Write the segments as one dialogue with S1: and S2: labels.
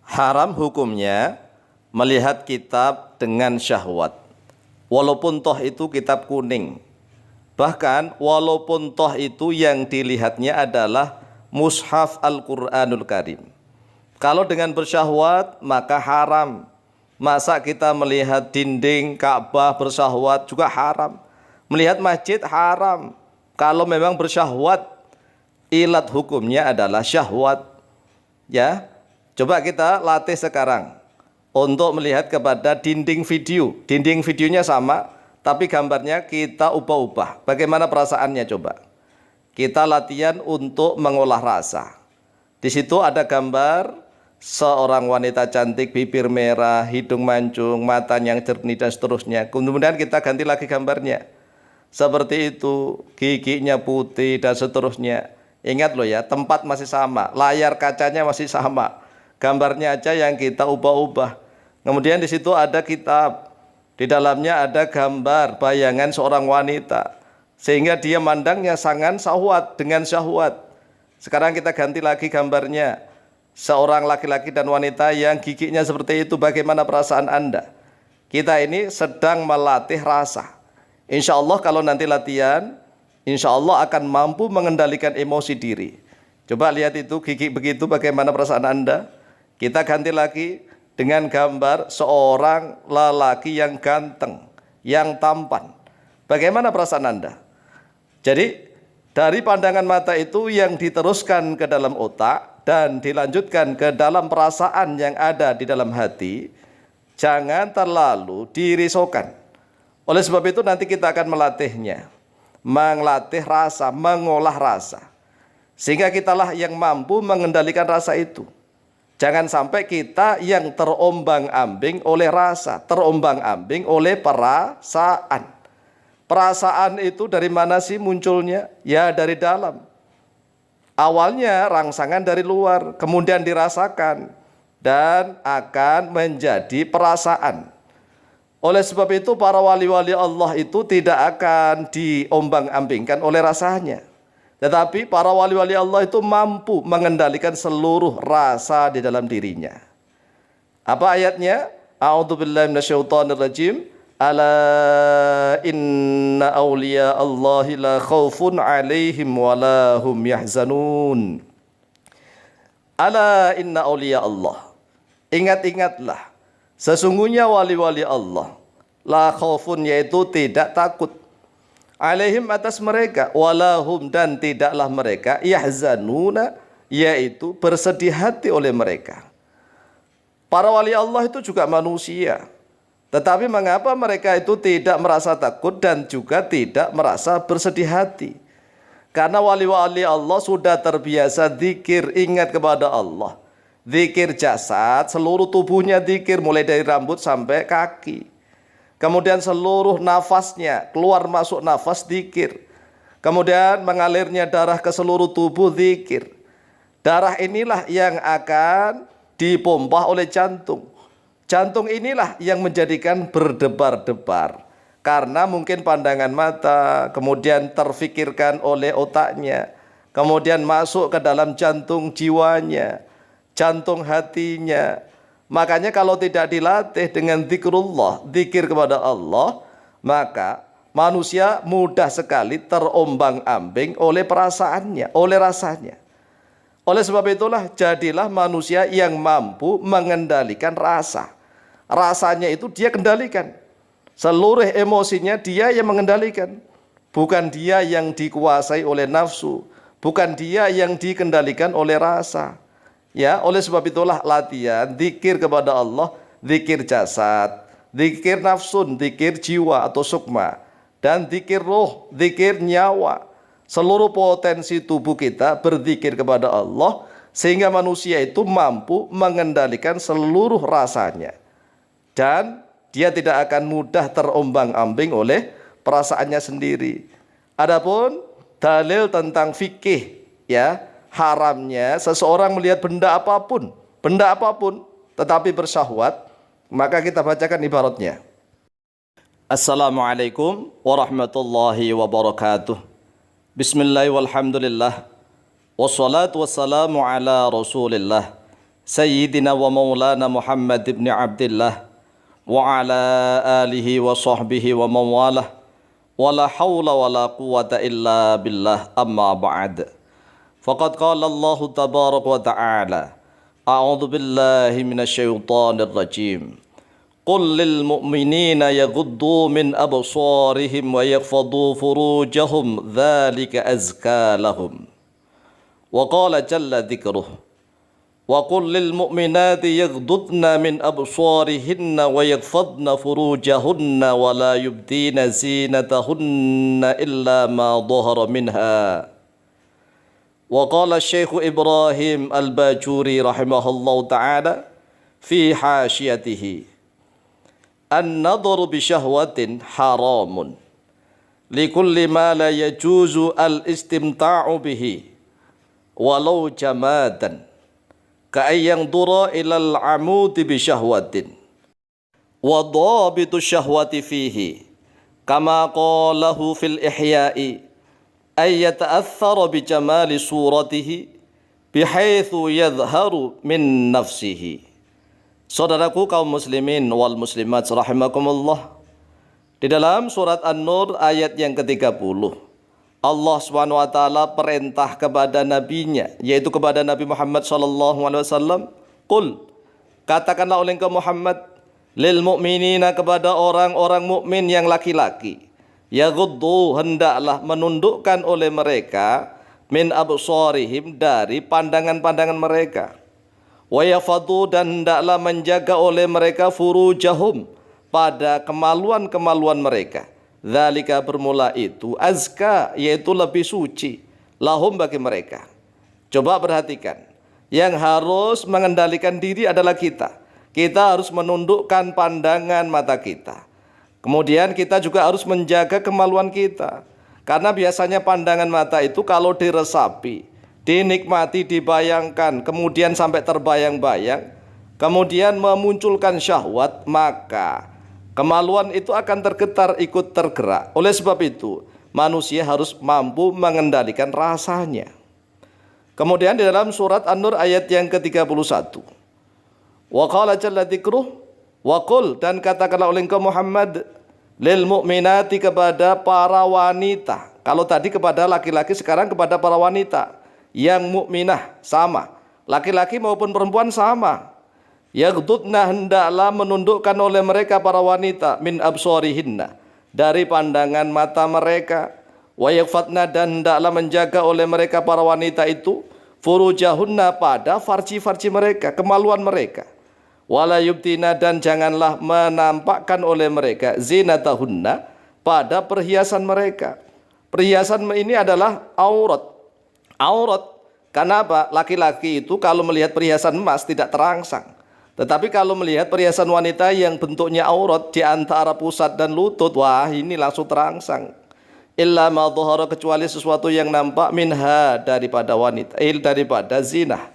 S1: Haram hukumnya melihat kitab dengan syahwat. Walaupun toh itu kitab kuning. Bahkan walaupun toh itu yang dilihatnya adalah mushaf Al-Quranul Karim. Kalau dengan bersyahwat maka haram. Masa kita melihat dinding Ka'bah bersyahwat juga haram. Melihat masjid haram. Kalau memang bersyahwat, ilat hukumnya adalah syahwat. Ya, coba kita latih sekarang untuk melihat kepada dinding video. Dinding videonya sama, tapi gambarnya kita ubah-ubah. Bagaimana perasaannya coba? Kita latihan untuk mengolah rasa. Di situ ada gambar seorang wanita cantik, bibir merah, hidung mancung, mata yang jernih dan seterusnya. Kemudian kita ganti lagi gambarnya. Seperti itu, giginya putih dan seterusnya. Ingat loh ya, tempat masih sama, layar kacanya masih sama. Gambarnya aja yang kita ubah-ubah. Kemudian di situ ada kitab. Di dalamnya ada gambar bayangan seorang wanita. Sehingga dia mandangnya sangat syahwat dengan syahwat. Sekarang kita ganti lagi gambarnya. Seorang laki-laki dan wanita yang giginya seperti itu, bagaimana perasaan Anda? Kita ini sedang melatih rasa. Insya Allah kalau nanti latihan, insya Allah akan mampu mengendalikan emosi diri. Coba lihat itu gigi begitu, bagaimana perasaan Anda? Kita ganti lagi dengan gambar seorang lelaki yang ganteng, yang tampan. Bagaimana perasaan Anda? Jadi dari pandangan mata itu yang diteruskan ke dalam otak dan dilanjutkan ke dalam perasaan yang ada di dalam hati, jangan terlalu dirisaukan. Oleh sebab itu nanti kita akan melatihnya, melatih rasa, mengolah rasa, sehingga kitalah yang mampu mengendalikan rasa itu. Jangan sampai kita yang terombang-ambing oleh rasa, terombang-ambing oleh perasaan. Perasaan itu dari mana sih munculnya? Ya dari dalam. Awalnya rangsangan dari luar, kemudian dirasakan dan akan menjadi perasaan. Oleh sebab itu para wali-wali Allah itu tidak akan diombang-ambingkan oleh rasanya. Tetapi para wali-wali Allah itu mampu mengendalikan seluruh rasa di dalam dirinya. Apa ayatnya? A'udzubillahi minasyaitonirrajim. Ala inna awliya Allahi la khawfun alaihim wa la hum yahzanun. Ala inna awliya Allah. Ingat-ingatlah, sesungguhnya wali-wali Allah, la khawfun yaitu tidak takut, alaihim atas mereka, wa la hum dan tidaklah mereka, yahzanuna yaitu bersedih hati oleh mereka. Para wali Allah itu juga manusia. Tetapi mengapa mereka itu tidak merasa takut dan juga tidak merasa bersedih hati? Karena wali-wali Allah sudah terbiasa zikir, ingat kepada Allah. Zikir jasad, seluruh tubuhnya zikir, mulai dari rambut sampai kaki. Kemudian seluruh nafasnya, keluar masuk nafas zikir. Kemudian mengalirnya darah ke seluruh tubuh zikir. Darah inilah yang akan dipompa oleh jantung. Jantung inilah yang menjadikan berdebar-debar. Karena mungkin pandangan mata, kemudian terfikirkan oleh otaknya, kemudian masuk ke dalam jantung jiwanya, jantung hatinya. Makanya kalau tidak dilatih dengan zikrullah, zikir kepada Allah, maka manusia mudah sekali terombang-ambing oleh perasaannya, oleh rasanya. Oleh sebab itulah jadilah manusia yang mampu mengendalikan rasa. Rasanya itu dia kendalikan. Seluruh emosinya dia yang mengendalikan. Bukan dia yang dikuasai oleh nafsu. Bukan dia yang dikendalikan oleh rasa. Ya, oleh sebab itulah latihan zikir kepada Allah, zikir jasad, zikir nafsun, zikir jiwa atau sukma, dan zikir roh, zikir nyawa. Seluruh potensi tubuh kita berzikir kepada Allah sehingga manusia itu mampu mengendalikan seluruh rasanya. Dan dia tidak akan mudah terombang-ambing oleh perasaannya sendiri. Adapun dalil tentang fikih, ya, haramnya seseorang melihat benda apapun, tetapi bersyahwat, maka kita bacakan ibaratnya. Assalamualaikum warahmatullahi wabarakatuh. Bismillahirrahmanirrahim. Wassalatu wassalamu ala Rasulillah sayyidina wa maulana Muhammad ibn Abdullah wa ala alihi wa sahbihi wa mawalah wa la hawla wa la quwata illa billah amma ba'd. Faqad qala Allah tabaraka wa ta'ala a'udzu billahi minasy syaithanir rajim. Qul lil mu'minina yaghuddu min absarihim wa yakhfadhu furujahum dzalika azka lahum. Wa qala jalla dzikruh. Wa qul lil mu'minati yaghuddna min absarihinna wa yakhfadna furujahunna wa la yubdina zinatahunna illa ma dhahara minha. Wa qala Syekh Ibrahim Al-Bajuri rahimahullahu ta'ala fi hasyiyatihi. An-nadharu bi syahwatin haramun likulli ma la yajuzu al-istimta'u bihi walau jamadan ka'ayyang dura ilal amudi bi syahwatin wa dhabitu syahwati fihi kama qalahu fil ihya'i ay yata'aththara bi jamali suratihi bihaitsu yadhharu min nafsihi. Saudaraku kaum muslimin wal muslimat rahimakumullah, di dalam surat An-Nur ayat yang ke-30 Allah Subhanahu wa taala perintah kepada nabinya, yaitu kepada Nabi Muhammad sallallahu alaihi wasallam, qul, katakanlah oleh engkau Muhammad, lil mu'minina, kepada orang-orang mukmin yang laki-laki, yaghuddu, hendaklah menundukkan oleh mereka, min absarihim, dari pandangan-pandangan mereka, wa yafadu, dan hendaklah menjaga oleh mereka, furujahum, pada kemaluan-kemaluan mereka. Dzalika, bermula itu, azka, yaitu lebih suci, lahum, bagi mereka. Coba perhatikan, yang harus mengendalikan diri adalah kita. Kita harus menundukkan pandangan mata kita. Kemudian kita juga harus menjaga kemaluan kita. Karena biasanya pandangan mata itu kalau diresapi, dinikmati, dibayangkan, kemudian sampai terbayang-bayang, kemudian memunculkan syahwat, maka kemaluan itu akan tergetar, ikut tergerak. Oleh sebab itu, manusia harus mampu mengendalikan rasanya. Kemudian di dalam surat An-Nur ayat yang ke-31, wa qala jalla dzikruh, wa qul, dan katakanlah oleh engkau Muhammad, lil mu'minati, kepada para wanita. Kalau tadi kepada laki-laki, sekarang kepada para wanita yang mukminah, sama, laki-laki maupun perempuan sama. Yaghdudna, hendaklah menundukkan oleh mereka para wanita, min absarihinna, dari pandangan mata mereka, wa yakhfadna, dan hendaklah menjaga oleh mereka para wanita itu, furujahunna, pada farji-farji mereka, kemaluan mereka, wala yubtina, dan janganlah menampakkan oleh mereka, zinatahunna, pada perhiasan mereka. Perhiasan ini adalah aurat. Kenapa? Laki-laki itu kalau melihat perhiasan emas tidak terangsang. Tetapi kalau melihat perhiasan wanita yang bentuknya aurat di antara pusat dan lutut, wah, ini langsung terangsang. Illa ma dhahara, kecuali sesuatu yang nampak, minha, daripada wanita, daripada zina.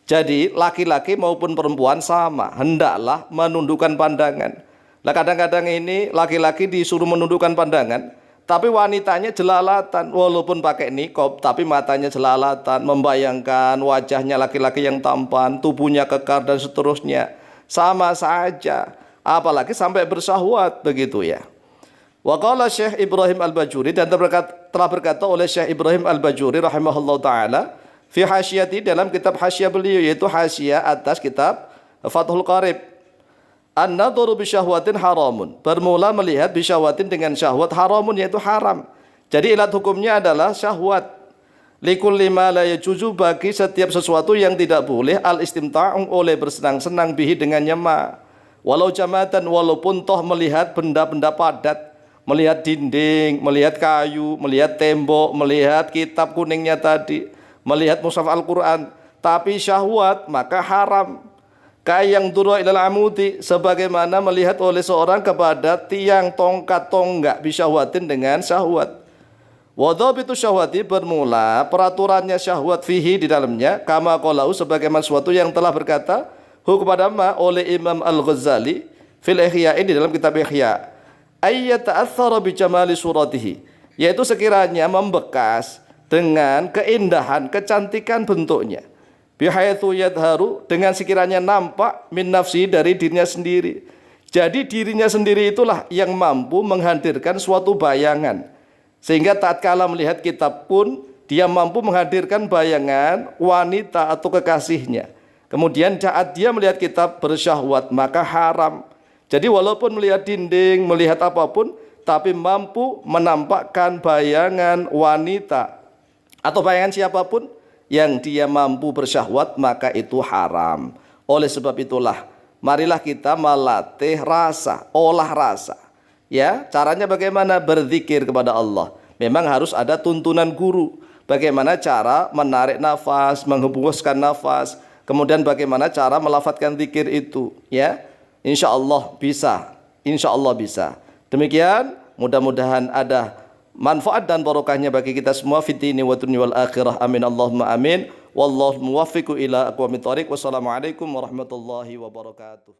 S1: Jadi laki-laki maupun perempuan sama, hendaklah menundukkan pandangan. Nah, kadang-kadang ini laki-laki disuruh menundukkan pandangan, tapi wanitanya jelalatan, walaupun pakai niqab, tapi matanya jelalatan, membayangkan wajahnya laki-laki yang tampan, tubuhnya kekar, dan seterusnya. Sama saja, apalagi sampai bersahwat, begitu ya. Wa qala Syekh Ibrahim Al-Bajuri, dan telah berkata oleh Syekh Ibrahim Al-Bajuri rahimahullah ta'ala, fi hasyiyati, dalam kitab hasyiyah beliau, yaitu hasyiyah atas kitab Fathul Qarib, an-nadharu bi syahwatin haramun, bermula melihat bi syahwatin, dengan syahwat, haramun, yaitu haram. Jadi ilat hukumnya adalah syahwat. Likulli ma la yajuzu, bagi setiap sesuatu yang tidak boleh al-istimta'u, oleh bersenang-senang, bihi, dengannya ma. Walau jamatan, walaupun toh melihat benda-benda padat, melihat dinding, melihat kayu, melihat tembok, melihat kitab kuningnya tadi, melihat mushaf Al-Quran, tapi syahwat, maka haram. Kayang dura ilal amudi, sebagaimana melihat oleh seorang kepada tiang tongkat tonggak, bisyahwatin, dengan syahwat. Wadhabitu syahwati, bermula peraturannya syahwat, fihi, di dalamnya, kama qalahu, sebagaimana sesuatu yang telah berkata kepada oleh Imam Al-Ghazali fil Ihya, di dalam kitab Ihya, ayyata'aththara bi jamali suratihi, yaitu sekiranya membekas dengan keindahan, kecantikan bentuknya, Bihaitsu yadharu, dengan sekiranya nampak min nafsi, dari dirinya sendiri. Jadi dirinya sendiri itulah yang mampu menghadirkan suatu bayangan. Sehingga tatkala melihat kitab pun dia mampu menghadirkan bayangan wanita atau kekasihnya. Kemudian saat dia melihat kitab bersyahwat maka haram. Jadi walaupun melihat dinding, melihat apapun, tapi mampu menampakkan bayangan wanita atau bayangan siapapun yang dia mampu bersyahwat, maka itu haram. Oleh sebab itulah, marilah kita melatih rasa, olah rasa. Ya, caranya bagaimana? Berzikir kepada Allah. Memang harus ada tuntunan guru. Bagaimana cara menarik nafas, menghembuskan nafas, kemudian bagaimana cara melafadzkan zikir itu, ya. Insya Allah bisa, insya Allah bisa. Demikian, mudah-mudahan ada manfaat dan barokahnya bagi kita semua fid dini wa dunya wal akhirah. Amin Allahumma amin. Wallahu muwaffiqu ila aqwamit thoriq. Wassalamualaikum warahmatullahi wabarakatuh.